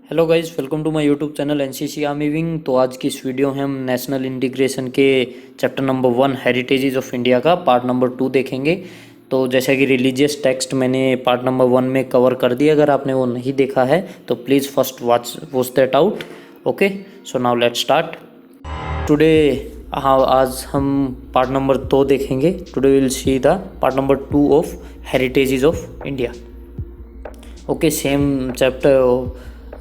Hello guys, welcome to my YouTube channel NCC army wing. तो आज की इस वीडियो में हम नेशनल इंटीग्रेशन के chapter number 1 heritages of India का पार्ट नंबर 2 देखेंगे। तो जैसा कि रिलीजियस टेक्स्ट मैंने पार्ट नंबर 1 में कवर कर दिया, अगर आपने वो नहीं देखा है तो please first watch that out. Okay, so now let's start today. हाँ, आज हम पार्ट नंबर 2 देखेंगे। Today will see the part number 2 of heritages of India. Okay, same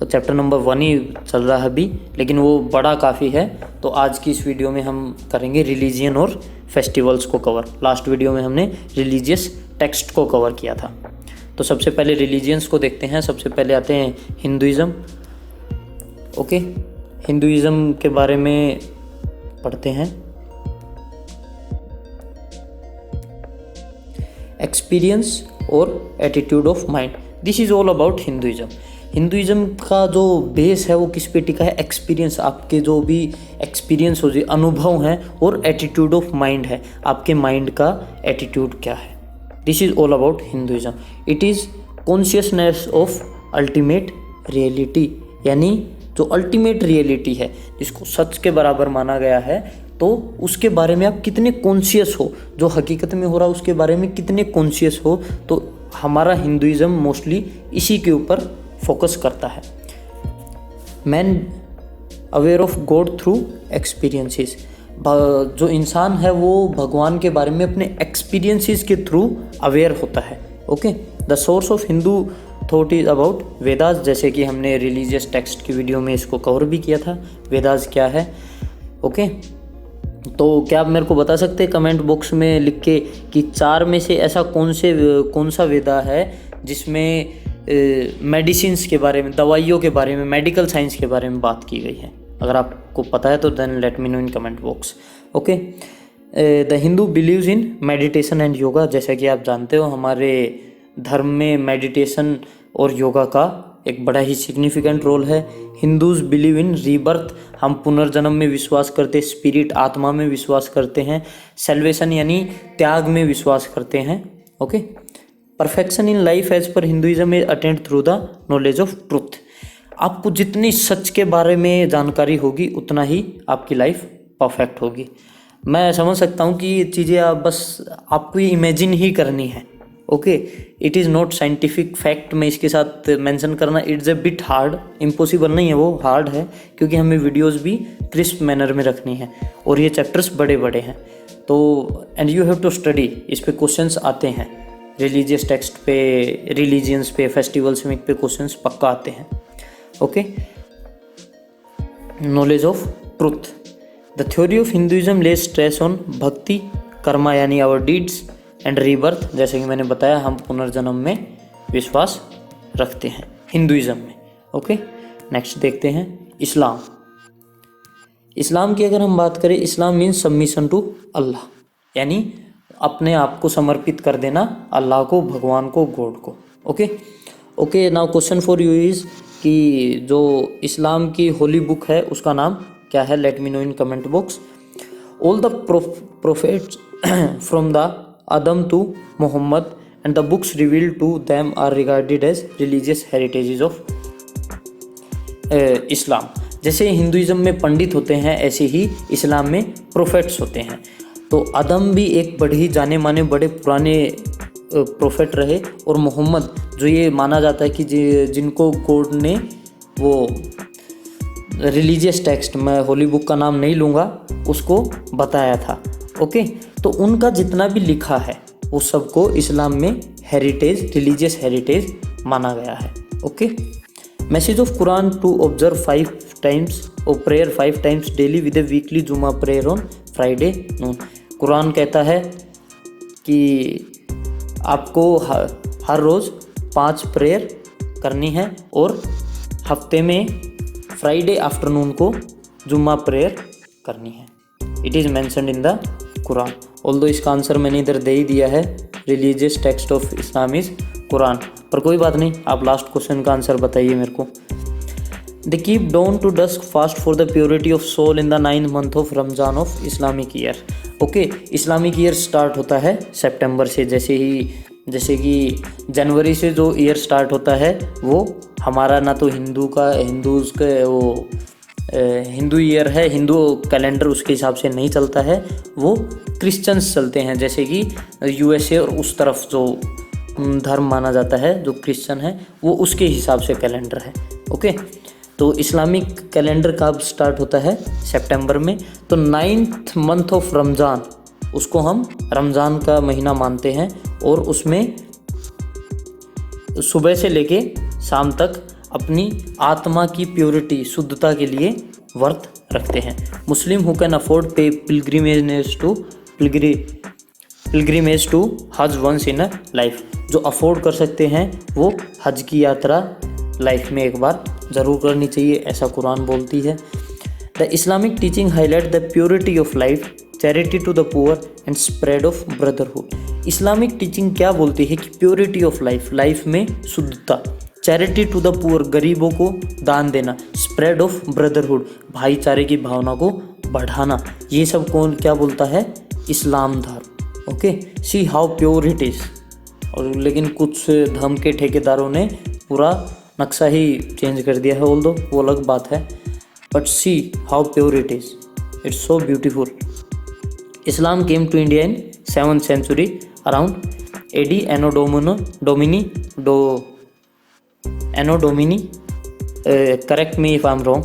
chapter number 1 ही चल रहा है अभी, लेकिन वो बड़ा काफ़ी है। तो आज की इस वीडियो में हम करेंगे रिलीजियन और फेस्टिवल्स को कवर। लास्ट वीडियो में हमने रिलीजियस टेक्स्ट को कवर किया था। तो सबसे पहले रिलीजियंस को देखते हैं। सबसे पहले आते हैं हिंदुइज़्म। ओके, हिंदुइज़्म के बारे में पढ़ते हैं। एक्सपीरियंस और attitude of mind, this is all about Hinduism. Hinduism का जो बेस है वो किस पे टिका है? एक्सपीरियंस, आपके जो भी एक्सपीरियंस हो, जो अनुभव हैं, और एटीट्यूड ऑफ माइंड है, आपके माइंड का एटीट्यूड क्या है। This is all about Hinduism. It is consciousness of ultimate reality, यानी जो अल्टीमेट रियलिटी है, जिसको सच के बराबर माना गया है, तो उसके बारे में आप कितने कॉन्शियस हो, जो हकीकत में हो रहा है उसके बारे में कितने कॉन्शियस हो। तो हमारा हिंदुइज़्म मोस्टली इसी के ऊपर फोकस करता है। Man aware of God through experiences, जो इंसान है वो भगवान के बारे में अपने एक्सपीरियंसेस के थ्रू अवेयर होता है। Okay, the source of Hindu thought is about Vedas, जैसे कि हमने रिलीजियस टेक्स्ट की वीडियो में इसको कवर भी किया था। वेदास क्या है? ओके, तो क्या आप मेरे को बता सकते हैं कमेंट बॉक्स में लिख के कि 4 में से ऐसा कौन सा वेदा है जिसमें मेडिसिन्स के बारे में, दवाइयों के बारे में, मेडिकल साइंस के बारे में बात की गई है? अगर आपको पता है तो then let me know in comment box. Okay, the Hindu believes in meditation and yoga, जैसा कि आप जानते हो हमारे धर्म में मेडिटेशन और योगा का एक बड़ा ही सिग्निफिकेंट रोल है। हिंदूज बिलीव इन रीबर्थ, हम पुनर्जन्म में विश्वास करते हैं। स्पिरिट, आत्मा में विश्वास करते हैं। सेल्वेशन यानी त्याग में विश्वास करते हैं। Okay, perfection in life as per Hinduism is attend through the knowledge of truth, आपको जितनी सच के बारे में जानकारी होगी उतना ही आपकी लाइफ परफेक्ट होगी। मैं समझ सकता हूँ कि ये चीज़ें आप बस आपको ये इमेजिन ही करनी है। Okay, it is not scientific fact. मैं इसके साथ मेंशन करना it's a bit hard, impossible नहीं है, वो हार्ड है क्योंकि हमें वीडियोस भी क्रिस्प मैनर में रखनी है और ये चैप्टर्स बड़े बड़े हैं। तो and you have to study, इस पे क्वेश्चंस आते हैं। रिलीजियस टेक्स्ट पे, रिलीजियंस पे, फेस्टिवल्स में पे क्वेश्चंस पक्का आते हैं। Okay, knowledge of truth, the theory of Hinduism lays stress on bhakti, karma यानी आवर डीड्स, एंड रीबर्थ, जैसे कि मैंने बताया हम पुनर्जन्म में विश्वास रखते हैं हिंदुइज्म में। ओके, नेक्स्ट देखते हैं इस्लाम। इस्लाम की अगर हम बात करें, इस्लाम मीन्स सबमिशन टू अल्लाह, यानी अपने आप को समर्पित कर देना अल्लाह को, भगवान को, गॉड को। Okay okay, now question for you is कि जो इस्लाम की होली बुक है उसका नाम क्या है? Let me know in comment box. All the prophets from the Adam to Muhammad and the books revealed to them are regarded as religious heritages of Islam. जैसे हिंदुइज्म में पंडित होते हैं, ऐसे ही इस्लाम में प्रोफेट्स होते हैं। तो आदम भी एक बड़े ही जाने माने बड़े पुराने प्रोफेट रहे, और मोहम्मद जो ये माना जाता है कि जिनको गॉड ने वो रिलीजियस टेक्स्ट, मैं होली बुक का नाम नहीं लूँगा, उसको बताया था। ओके, तो उनका जितना भी लिखा है वो सबको इस्लाम में हेरिटेज, रिलीजियस हेरिटेज माना गया है। Okay, message of Quran to observe 5 times और prayer 5 times daily with a weekly Jumma prayer on Friday noon. Quran कहता है कि आपको हर रोज़ 5 प्रेयर करनी है और हफ्ते में फ्राइडे आफ्टरनून को जुम्मा प्रेयर करनी है। It is mentioned in the Quran. Although इसका आंसर मैंने इधर दे ही दिया है, religious text of Islam is Quran, पर कोई बात नहीं, आप लास्ट क्वेश्चन का आंसर बताइए मेरे को। They keep dawn to dusk fast for the purity of soul in the 9th month of Ramzan of Islamic year. Okay, Islamic year start होता है सितंबर से, जैसे ही जैसे कि जनवरी से जो ईयर स्टार्ट होता है वो हमारा ना तो हिंदूज़ का वो हिंदू ईयर है, हिंदू कैलेंडर उसके हिसाब से नहीं चलता है, वो क्रिश्चियंस चलते हैं। जैसे कि यूएसए और उस तरफ जो धर्म माना जाता है जो क्रिश्चियन है वो उसके हिसाब से कैलेंडर है। ओके, तो इस्लामिक कैलेंडर कब स्टार्ट होता है? सितंबर में। तो 9th मंथ ऑफ रमज़ान, उसको हम रमज़ान का महीना मानते हैं और उसमें सुबह से लेके शाम तक अपनी आत्मा की प्योरिटी, शुद्धता के लिए व्रत रखते हैं। मुस्लिम हु कैन अफोर्ड पे पिलग्रिमेज टू हज वंस इन अ लाइफ, जो अफोर्ड कर सकते हैं वो हज की यात्रा लाइफ में एक बार ज़रूर करनी चाहिए, ऐसा कुरान बोलती है। The Islamic teaching highlight the purity of life, charity to the poor and spread of brotherhood. Islamic teaching क्या बोलती है कि प्योरिटी ऑफ लाइफ, लाइफ में शुद्धता, चैरिटी टू द पुअर, गरीबों को दान देना, स्प्रेड ऑफ ब्रदरहुड, भाईचारे की भावना को बढ़ाना, ये सब कौन क्या बोलता है? इस्लाम धर्म। Okay, see how pure it is. और लेकिन कुछ धर्म के ठेकेदारों ने पूरा नक्शा ही चेंज कर दिया है, ऑल्दो वो अलग बात है, but see how pure it is, it's so beautiful. Islam came to India in 7th century around AD Anno Domini, correct me if I'm wrong।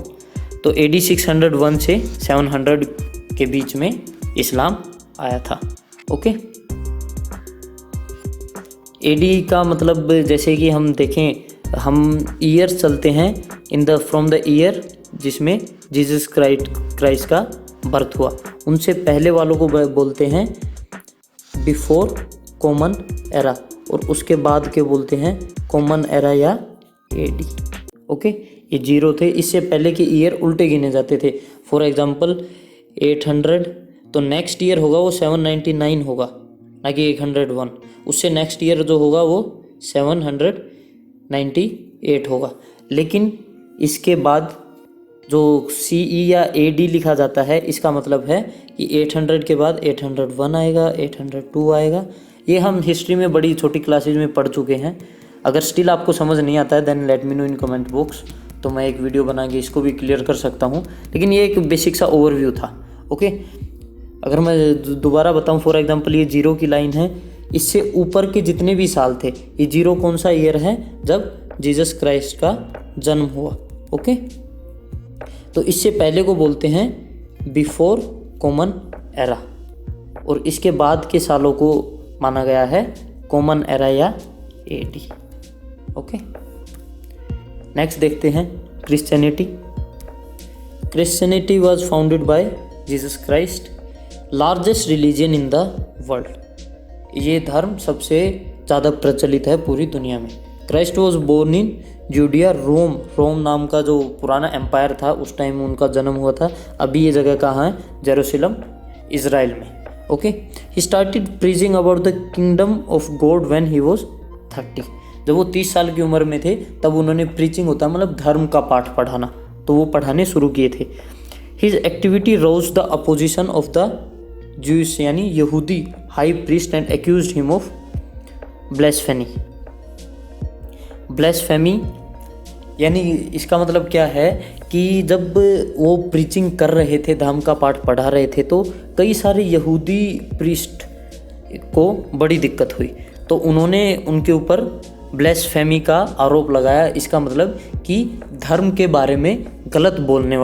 तो AD 601 से 700 के बीच में इस्लाम आया था। ओके, AD का मतलब जैसे कि हम देखें, हम ईयर चलते हैं in the from the year जिसमें जीसस क्राइस्ट का बर्थ हुआ, उनसे पहले वालों को बोलते हैं बिफोर कॉमन एरा, और उसके बाद के बोलते हैं कॉमन एरा या एडी। ओके, ये 0 थे, इससे पहले के ईयर उल्टे गिने जाते थे। फॉर एग्जांपल 800, तो नेक्स्ट ईयर होगा वो 799 होगा, ना कि 801। उससे नेक्स्ट ईयर जो होगा वो 798 होगा। लेकिन इसके बाद जो CE या AD लिखा जाता है, इसका मतलब है कि 800 के बाद 801 आएगा, 802 आएगा। ये हम हिस्ट्री में बड़ी छोटी क्लासेज में पढ़ चुके हैं। अगर स्टिल आपको समझ नहीं आता है then let me know in comment box, तो मैं एक वीडियो बना के इसको भी क्लियर कर सकता हूँ। लेकिन ये एक बेसिक सा ओवरव्यू था। ओके, अगर मैं दोबारा बताऊँ, फॉर एग्जांपल ये 0 की लाइन है, इससे ऊपर के जितने भी साल थे, ये 0 कौन सा ईयर है? जब जीसस क्राइस्ट का जन्म हुआ। ओके, तो इससे पहले को बोलते हैं बिफोर कॉमन एरा, और इसके बाद के सालों को माना गया है कॉमन एरा या AD। ओके, नेक्स्ट देखते हैं Christianity. Christianity was founded by Jesus Christ, largest religion in the world. ये धर्म सबसे ज़्यादा प्रचलित है पूरी दुनिया में। Christ was born in Judea, Rome नाम का जो पुराना एम्पायर था उस टाइम उनका जन्म हुआ था। अभी ये जगह कहाँ है? जेरूसलम, इज़राइल में। Okay, he started preaching about the kingdom of God when he was 30। जब वो 30 साल की उम्र में थे तब उन्होंने प्रीचिंग होता है मतलब धर्म का पाठ पढ़ाना, तो वो पढ़ाने शुरू किए थे। His activity rose the opposition of the Jews यानी यहूदी high priest and accused him of blasphemy यानी इसका मतलब क्या है कि जब वो प्रीचिंग कर रहे थे, धर्म का पाठ पढ़ा रहे थे, तो कई सारे यहूदी प्रीस्ट को बड़ी दिक्कत हुई, तो उन्होंने उनके ऊपर ब्लेस्फेमी का आरोप लगाया। इसका मतलब कि धर्म के बारे में गलत बोलने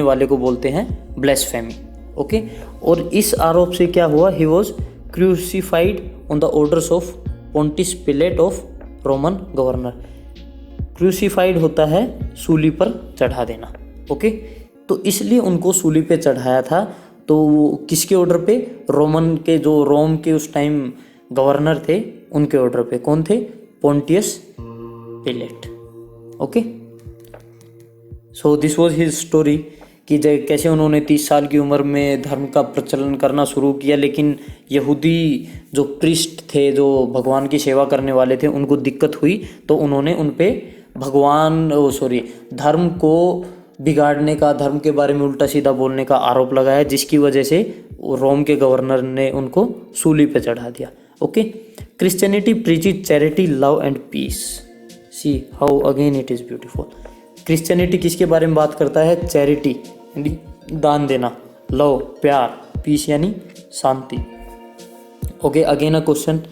वाले को बोलते हैं ब्लेस्फेमी। ओके, और इस आरोप से क्या हुआ? He was crucified on the orders of Pontius Pilate of Roman governor. Crucified होता है सूली पर चढ़ा देना। ओके, तो इसलिए उनको सूली पे चढ़ाया था। तो किसके ऑर्डर पे? रोम के उस टाइम गवर्नर थे, उनके ऑर्डर पे। कौन थे? Pontius pellet. Okay, so this was his story कि कैसे उन्होंने 30 साल की उम्र में धर्म का प्रचलन करना शुरू किया, लेकिन यहूदी जो प्रीस्ट थे, जो भगवान की सेवा करने वाले थे, उनको दिक्कत हुई, तो उन्होंने उन पे धर्म को बिगाड़ने का, धर्म के बारे में उल्टा सीधा बोलने का आरोप लगाया, जिसकी वजह से रोम के गवर्नर ने उनको सूली पे चढ़ा दिया। Okay, Christianity preaches charity, love and peace. See how again it is beautiful. Christianity किसके बारे में बात करता है? चैरिटी यानी दान देना, लव प्यार, पीस यानी शांति। Okay, again a question,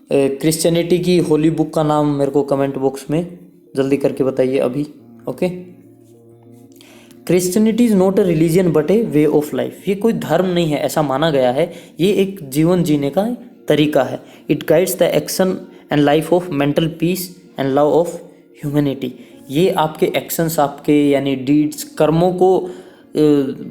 Christianity की होली बुक का नाम मेरे को कमेंट बॉक्स में जल्दी करके बताइए अभी। Okay, Christianity is not a religion but A way of life. ये कोई धर्म नहीं है ऐसा माना गया है, ये एक जीवन जीने का तरीका है। It guides the action and life of mental peace and love of humanity. ये आपके एक्शंस, आपके यानी डीड्स, कर्मों को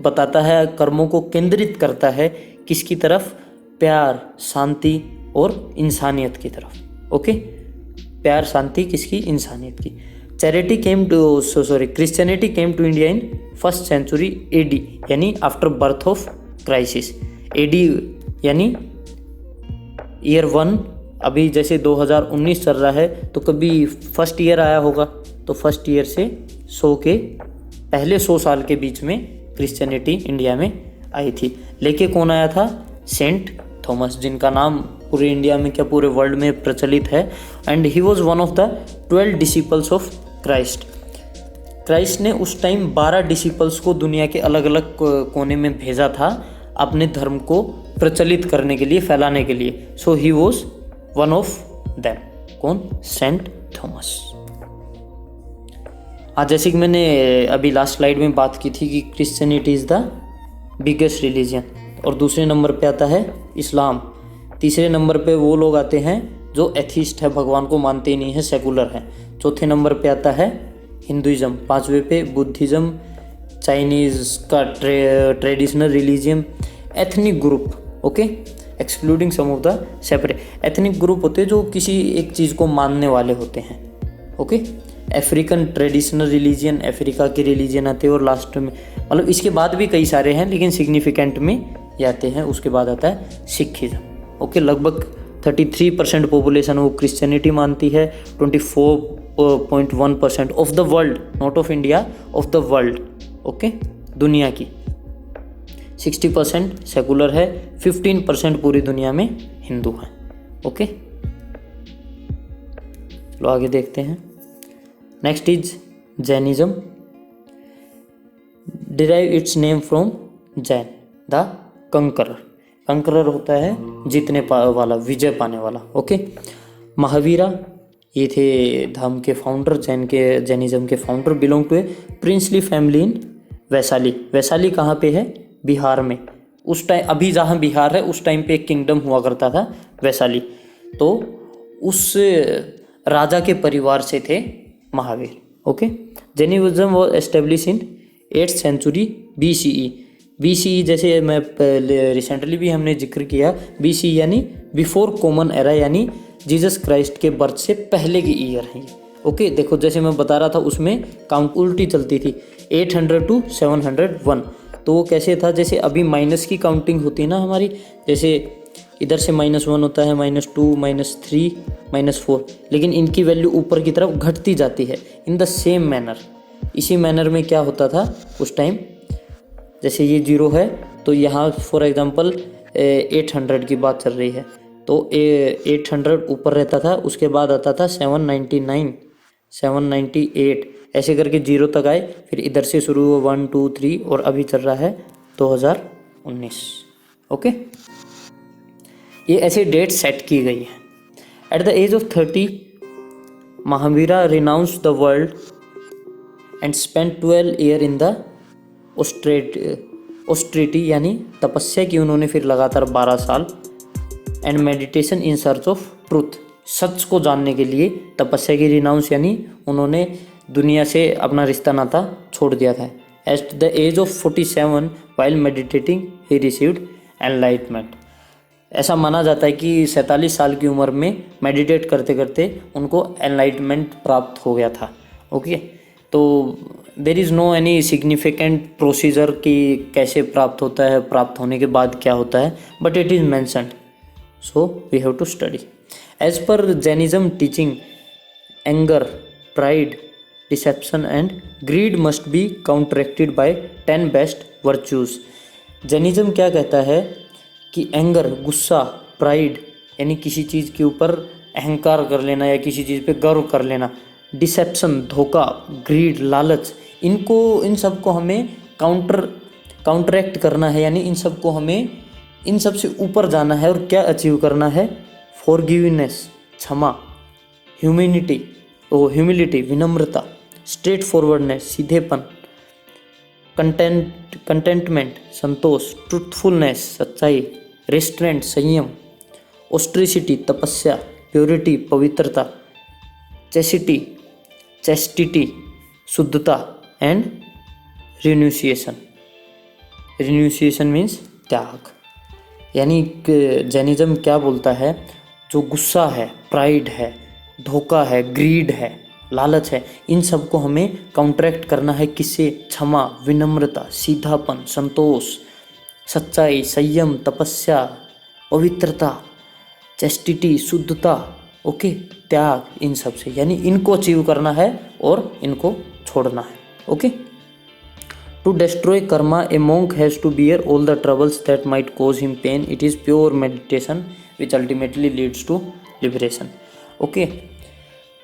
बताता है, कर्मों को केंद्रित करता है किसकी तरफ? प्यार, शांति और इंसानियत की तरफ। ओके, प्यार, शांति किसकी? इंसानियत की। Charity came to Christianity came to India in 1st century AD यानी after birth of crisis. AD यानी ईयर 1। अभी जैसे 2019 चल रहा है तो कभी फर्स्ट ईयर आया होगा, तो फर्स्ट ईयर से 100 के पहले 100 साल के बीच में क्रिश्चियनिटी इंडिया में आई थी। लेके कौन आया था? सेंट थॉमस, जिनका नाम पूरे इंडिया में क्या पूरे वर्ल्ड में प्रचलित है। And he was one of the 12 disciples of Christ. Christ ने उस टाइम 12 डिसिपल्स को दुनिया के अलग अलग कोने में भेजा था अपने धर्म को प्रचलित करने के लिए, फैलाने के लिए। So he was one of them. कौन? Saint Thomas. हाँ, जैसे कि मैंने अभी लास्ट स्लाइड में बात की थी कि Christianity is the biggest religion, और दूसरे नंबर पे आता है इस्लाम। तीसरे नंबर पे वो लोग आते हैं जो एथीस्ट है, भगवान को मानते ही नहीं है, सेकुलर है। चौथे नंबर पे आता है हिंदुइज्म। पांचवे पे बुद्धिज़्म, चाइनीज़ का traditional religion, ethnic group. Okay, excluding some of the separate. Ethnic group होते हैं जो किसी एक चीज़ को मानने वाले होते हैं। Okay, African traditional religion, Africa के रिलीजियन आते हैं। और लास्ट में मतलब इसके बाद भी कई सारे हैं लेकिन सिग्निफिकेंट में ये आते हैं। उसके बाद आता है सिखिज्म। ओके, लगभग 33% पॉपुलेशन वो क्रिश्चियनिटी मानती है। 24.1% of the world, not of India, of the world. Okay, दुनिया की 60% सेकुलर है, 15% पूरी दुनिया में हिंदू हैं। ओके, चलो आगे देखते हैं। Next is Jainism. Derive its name from Jain the conqueror. Conqueror होता है जीतने वाला, विजय पाने वाला। ओके, महावीरा ये थे धर्म के फाउंडर, जैनिज्म के founder. Belong to a princely family in Vaishali. Vaishali कहाँ पे है? बिहार में। उस टाइम, अभी जहाँ बिहार है उस टाइम पे एक किंगडम हुआ करता था वैशाली, तो उस राजा के परिवार से थे Mahavir. Okay, Jainism was establish in 8th century BCE। BCE जैसे मैं रिसेंटली भी हमने जिक्र किया, BCE यानी बिफोर कॉमन एरा, यानी जीसस क्राइस्ट के बर्थ से पहले की ईयर है ये। ओके, देखो जैसे मैं बता रहा था उसमें काउंट उल्टी चलती थी, 800 to 701। तो वो कैसे था? जैसे अभी माइनस की काउंटिंग होती है ना हमारी, जैसे इधर से -1 होता है, -2, -3, -4, लेकिन इनकी वैल्यू ऊपर की तरफ घटती जाती है इन द सेम मैनर। इसी मैनर में क्या होता था उस टाइम, जैसे ये 0 है तो यहाँ फॉर एग्जांपल 800 की बात चल रही है तो 800 ऊपर रहता था, उसके बाद आता था 799, 798, ऐसे करके 0 तक आए, फिर इधर से शुरू हुआ 1 2 3 और अभी चल रहा है 2019। ओके, ये ऐसे डेट सेट की गई है। At the age of 30 Mahavira renounce the world and spend 12 year in the austerity, यानी तपस्या की उन्होंने फिर लगातार 12 साल। And meditation in search of truth, सच को जानने के लिए तपस्या की। रिनाउंस यानी उन्होंने दुनिया से अपना रिश्ता नाता छोड़ दिया था। At the age of 47 while meditating he received enlightenment. ऐसा माना जाता है कि 47 साल की उम्र में मेडिटेट करते करते उनको एनलाइटमेंट प्राप्त हो गया था। ओके, तो there is no any significant procedure कि कैसे प्राप्त होता है, प्राप्त होने के बाद क्या होता है, but it is mentioned, so we have to study. As per Jainism teaching, anger, pride, deception and greed must be counteracted by 10 best virtues. Jainism क्या कहता है कि एंगर, गुस्सा, प्राइड यानी किसी चीज़ के ऊपर अहंकार कर लेना या किसी चीज़ पे गर्व कर लेना। डिसेप्शन धोखा, ग्रीड लालच, इन सब को हमें काउंटरैक्ट करना है, यानी इन सब से ऊपर जाना है और क्या अचीव करना है। फॉरगिवनेस क्षमा, ह्यूमिलिटी विनम्रता, स्ट्रेट फॉरवर्डनेस सीधेपन, कंटेंटमेंट संतोष, ट्रूथफुलनेस सच्चाई, रेस्ट्रेंट संयम, ऑस्ट्रिसिटी तपस्या, प्योरिटी पवित्रता, चेस्टिटी शुद्धता एंड रिन्यूसिएशन मीन्स त्याग। यानी जैनिज्म क्या बोलता है, जो गुस्सा है, प्राइड है, धोखा है, ग्रीड है, लालच है, इन सब को हमें काउंटरैक्ट करना है। किससे? क्षमा, विनम्रता, सीधापन, संतोष, सच्चाई, संयम, तपस्या, पवित्रता, चेस्टिटी शुद्धता, ओके, त्याग, इन सब से, यानी इनको अचीव करना है और इनको छोड़ना है। Okay, to destroy karma, a monk has to bear all the troubles that might cause him pain. It is pure meditation which ultimately leads to liberation. Okay,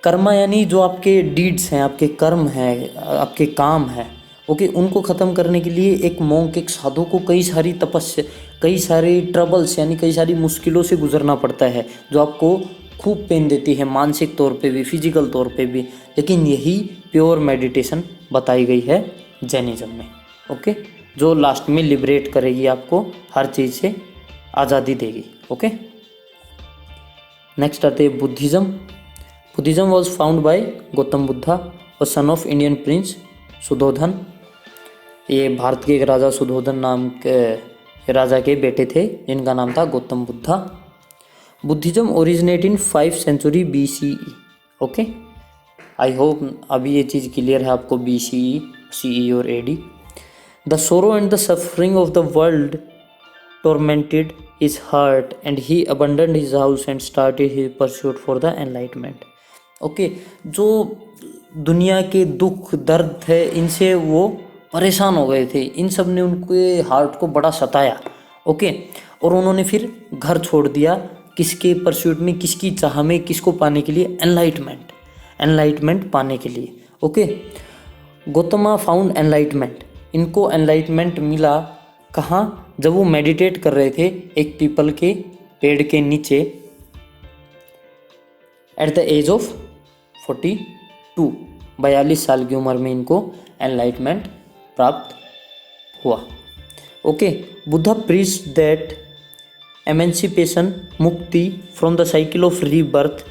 Karma यानी जो आपके डीड्स हैं, आपके कर्म हैं, आपके काम हैं, ओके, उनको ख़त्म करने के लिए एक मोंक, एक साधु को कई सारी तपस्या, कई सारी ट्रबल्स यानी कई सारी मुश्किलों से गुजरना पड़ता है, जो आपको खूब पेन देती है, मानसिक तौर पे भी, फिजिकल तौर पे भी। लेकिन यही प्योर मेडिटेशन बताई गई है जैनिज्म में। ओके, जो लास्ट में लिबरेट करेगी आपको, हर चीज़ से आज़ादी देगी। ओके, नेक्स्ट आते हैं Buddhism. Buddhism was found by Gautam Buddha और son of Indian Prince Suddhodan. ये भारत के एक राजा सुधोधन नाम के राजा के बेटे थे, जिनका नाम था Gautam Buddha. Buddhism originate in 5th century BCE। Okay, I hope अभी ये चीज़ क्लियर है आपको, BCE, CE और AD। The sorrow and the suffering of the world tormented his heart and he abandoned his house and started his pursuit for the enlightenment। Okay, जो दुनिया के दुख दर्द है, इनसे वो परेशान हो गए थे, इन सब ने उनके हार्ट को बड़ा सताया। ओके, और उन्होंने फिर घर छोड़ दिया, किसके परस्यूट में, किसकी चाह में, किसको पाने के लिए? एनलाइटमेंट पाने के लिए। ओके, गौतमा फाउंड एनलाइटमेंट, इनको एनलाइटमेंट मिला कहाँ? जब वो मेडिटेट कर रहे थे एक पीपल के पेड़ के नीचे एट द एज ऑफ 42 साल की उम्र में इनको एनलाइटमेंट प्राप्त हुआ। Okay, Buddha preached that emancipation, मुक्ति from the cycle of rebirth,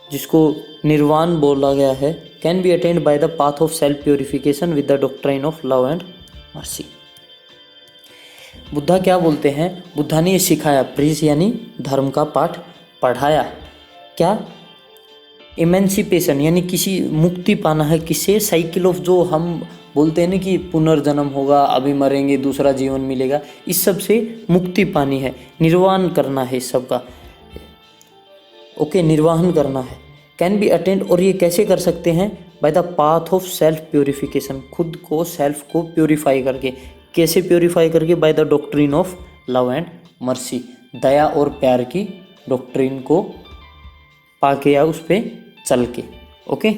जिसको निर्वाण बोला गया है, can be attained by the path of self purification with the doctrine of love and mercy. Buddha क्या बोलते हैं? बुद्धा ने ये सिखाया, प्रीच यानी धर्म का पाठ पढ़ाया, क्या? इमेंसिपेशन यानी किसी मुक्ति पाना है, किससे? साइकिल ऑफ, जो हम बोलते हैं ना कि पुनर्जन्म होगा, अभी मरेंगे दूसरा जीवन मिलेगा, इस सब से मुक्ति पानी है, निर्वाण करना है इस सब का। ओके, निर्वाहन करना है। कैन बी अटेंड, और ये कैसे कर सकते हैं? By the path of self purification, खुद को, सेल्फ को प्योरीफाई करके। कैसे प्योरीफाई करके? By the doctrine of love and mercy, दया और प्यार की डॉक्ट्रिन को पाके या उस पर चल के। ओके,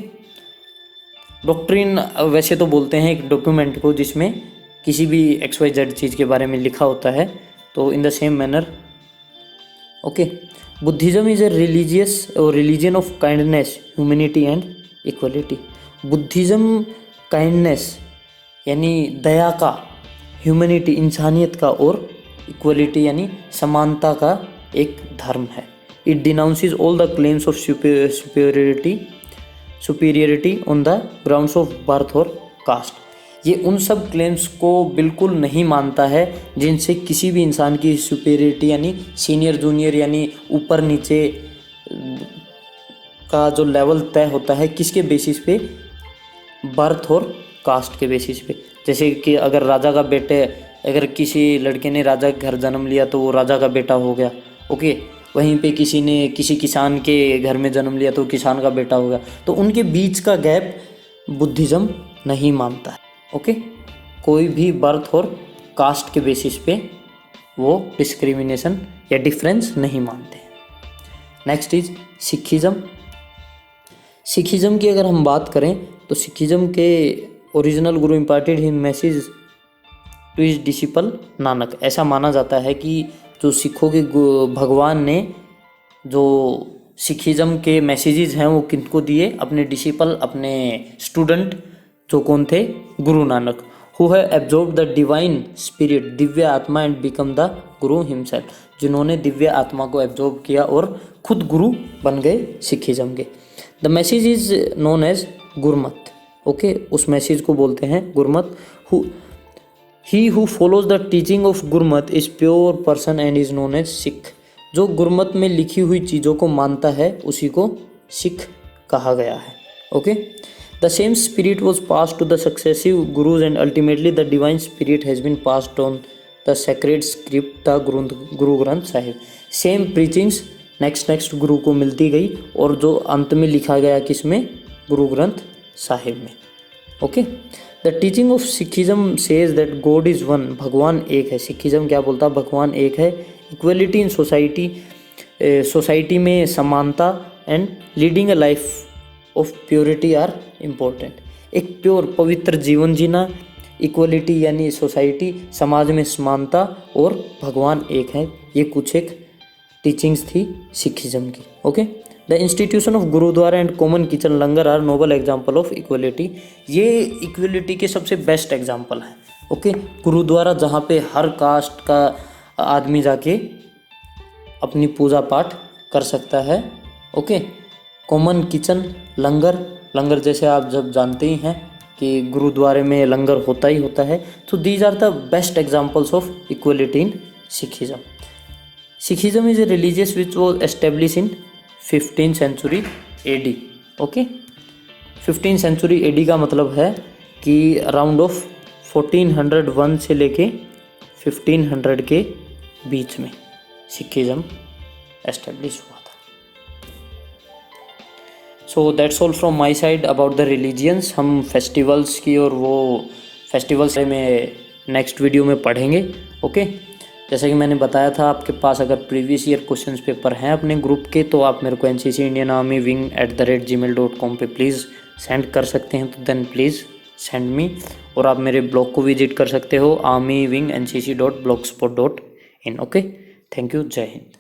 डॉक्ट्रिन वैसे तो बोलते हैं एक डॉक्यूमेंट को जिसमें किसी भी XYZ चीज़ के बारे में लिखा होता है, तो in the same manner. Okay, Buddhism is a religion of kindness, humanity and equality. Buddhism kindness यानी दया का, ह्यूमैनिटी इंसानियत का, और इक्वलिटी यानी समानता का एक धर्म है। It denounces all the claims of superiority on the grounds of birth और कास्ट। ये उन सब क्लेम्स को बिल्कुल नहीं मानता है जिनसे किसी भी इंसान की सुपीरियरिटी यानी सीनियर जूनियर यानी ऊपर नीचे का जो लेवल तय होता है, किसके बेसिस पे? बर्थ और कास्ट के बेसिस पे। जैसे कि अगर राजा का बेटे, अगर किसी लड़के ने राजा के घर जन्म लिया तो वो राजा का बेटा हो गया। ओके, वहीं पे किसी ने किसी किसान के घर में जन्म लिया तो किसान का बेटा हो गया। तो उनके बीच का गैप बुद्धिज़्म नहीं मानता है। ओके, कोई भी बर्थ और कास्ट के बेसिस पे वो डिस्क्रिमिनेशन या डिफरेंस नहीं मानते हैं। Next is Sikhism. सिखिज़म की अगर हम बात करें तो सिखिज़म के original guru imparted him message to his disciple Nanak. ऐसा माना जाता है कि जो सिखों के भगवान ने जो सिखिज़म के मैसेजेस हैं वो किनको दिए, अपने डिसिपल, अपने स्टूडेंट, जो कौन थे, गुरु नानक, हु है absorb the divine spirit, Divya आत्मा, and become the Guru himself, जिन्होंने दिव्य आत्मा को एब्जॉर्ब किया और खुद गुरु बन गए सिखिज़म के। The message is known as Gurmat. Okay, उस मैसेज को बोलते हैं Gurmat. He who follows the teaching of Gurmat is pure person and is known as Sikh. जो गुरमत में लिखी हुई चीज़ों को मानता है उसी को सिख कहा गया है। Okay, the same spirit was pass to the successive gurus and ultimately the divine spirit has been passed on the sacred script the Guru Granth Sahib. Same preachings next गुरु को मिलती गई और जो अंत में लिखा गया किसमें, गुरु ग्रंथ साहिब में। Okay, the teaching of Sikhism says that God is one, भगवान एक है। सिखिज़म क्या बोलता है, भगवान एक है। इक्वलिटी इन सोसाइटी, सोसाइटी में समानता, and leading a life of purity are important. एक प्योर पवित्र जीवन जीना, इक्वलिटी यानी सोसाइटी, समाज में समानता और भगवान एक है, ये कुछ एक टीचिंग्स थी सिखिज़म की। Okay, the institution of gurdwara and common kitchen langar are noble example of equality. ये इक्वलिटी के सबसे बेस्ट एग्जाम्पल हैं। ओके, गुरुद्वारा जहाँ पे हर कास्ट का आदमी जाके अपनी पूजा पाठ कर सकता है। ओके, कॉमन किचन, लंगर जैसे आप जब जानते ही हैं कि गुरुद्वारे में लंगर होता ही होता है। तो these are the best examples of equality in Sikhism. Sikhism is a religious which was establish in 15th century AD। Okay, 15th century AD का मतलब है कि अराउंड ऑफ 1401 से लेके 1500 के बीच में सिखिज़म एस्टेब्लिश हुआ था। So that's all from my side about the religions. हम फेस्टिवल्स की और वो फेस्टिवल्स में नेक्स्ट वीडियो में पढ़ेंगे। ओके, जैसा कि मैंने बताया था, आपके पास अगर प्रीवियस ईयर क्वेश्चंस पेपर हैं अपने ग्रुप के तो आप मेरे को nccindianarmywing@gmail.com पे प्लीज़ सेंड कर सकते हैं। तो देन प्लीज़ सेंड मी, और आप मेरे ब्लॉग को विजिट कर सकते हो armywing@ncc.blogspot.in। ओके, थैंक यू, जय हिंद।